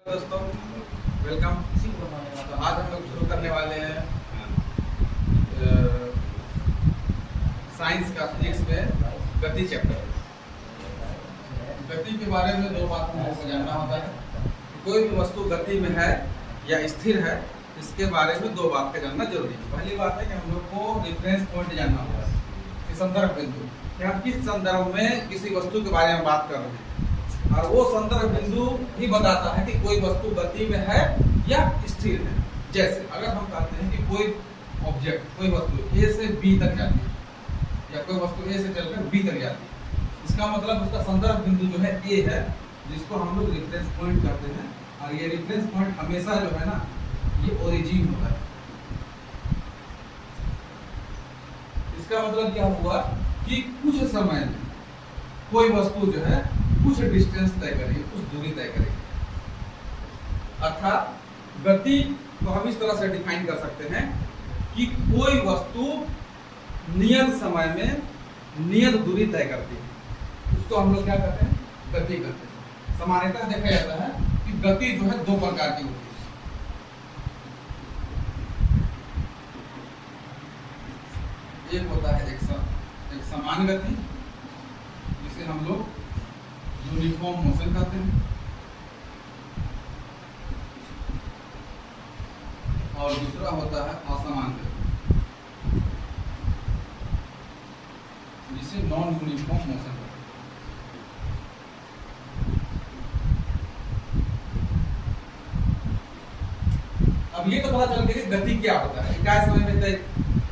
दोस्तों वेलकम। तो आज हम लोग शुरू करने वाले हैं साइंस का फिजिक्स में गति चैप्टर। गति के बारे में दो बात हम लोग को जानना होता है। कोई भी वस्तु गति में है या स्थिर है, इसके बारे में दो बात का जानना जरूरी है। पहली बात है कि हम लोग को रेफरेंस पॉइंट जानना होगा कि संदर्भ बिंदु, कि हम किस संदर्भ में किसी वस्तु के बारे में बात कर रहे हैं, और वो संदर्भ बिंदु ही बताता है कि कोई वस्तु गति में है या स्थिर है। जैसे अगर हम कहते हैं कि कोई ऑब्जेक्ट, कोई वस्तु ए से बी तक जाती है या कोई वस्तु ए से चलकर बी तक जाती है, इसका मतलब उसका संदर्भ बिंदु जो है ए है, जिसको हम लोग रेफरेंस पॉइंट कहते हैं। और ये रेफरेंस पॉइंट हमेशा जो है ना, ये ओरिजिन होता है। इसका मतलब क्या हुआ कि कुछ समय में कोई वस्तु जो है कुछ डिस्टेंस तय करेगी, कुछ दूरी तय करेगी। अर्थात गति को हम इस तरह से डिफाइन कर सकते हैं कि कोई वस्तु नियत समय में नियत दूरी तय करती है, उसको हम लोग क्या कहते हैं, गति कहते हैं। सामान्यतः देखा जाता है कि गति जो है दो प्रकार की होती है। एक होता है एक समान गति, जिसे हम लोग यूनिफॉर्म मोशन कहते हैं, और दूसरा होता है असमान गति, जिसे नॉन यूनिफॉर्म मोशन कहते हैं। अब ये तो पता चल गया कि गति क्या होता है, इकाई समय में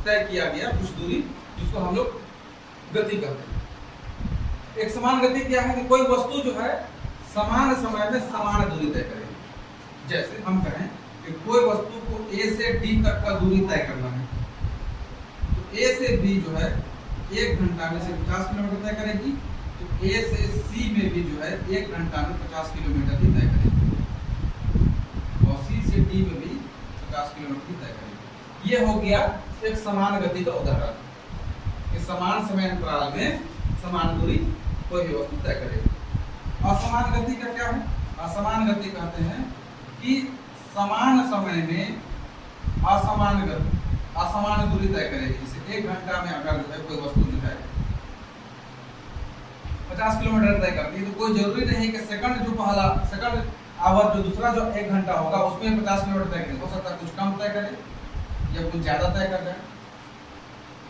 तय किया गया कुछ दूरी, जिसको हम लोग गति कहते हैं। एक समान गति क्या है कि कोई वस्तु जो है समान समय में समान दूरी तय करेगी। जैसे हम कहें कि कोई वस्तु को ए से डी तक का दूरी तय करना है, तो ए से बी जो है 1 घंटा में से 50 किलोमीटर तय करेगी, तो ए से सी में भी जो है 1 घंटा में 50 किलोमीटर ही तय करेगी, और सी से डी में भी 50 किलोमीटर ही तय करेगी। ये हो गया एक समान गति का उदाहरण कि समान समय अंतराल में समान दूरी कोई भी वस्तु तय करेगी। असमान गति का क्या है? असमान गति कहते हैं कि समान समय में असमान दूरी तय करेगी। जैसे 1 घंटा में अगर जो है कोई वस्तु जो है 50 किलोमीटर तय करती है, तो कोई जरूरी नहीं कि सेकंड आवर जो दूसरा जो 1 घंटा होगा उसमें 50 किलोमीटर तय करे। हो सकता है कुछ कम तय करे या कुछ ज्यादा तय कर जाए।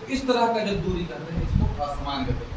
तो इस तरह का जो दूरी कहते हैं, इसको असमान गति।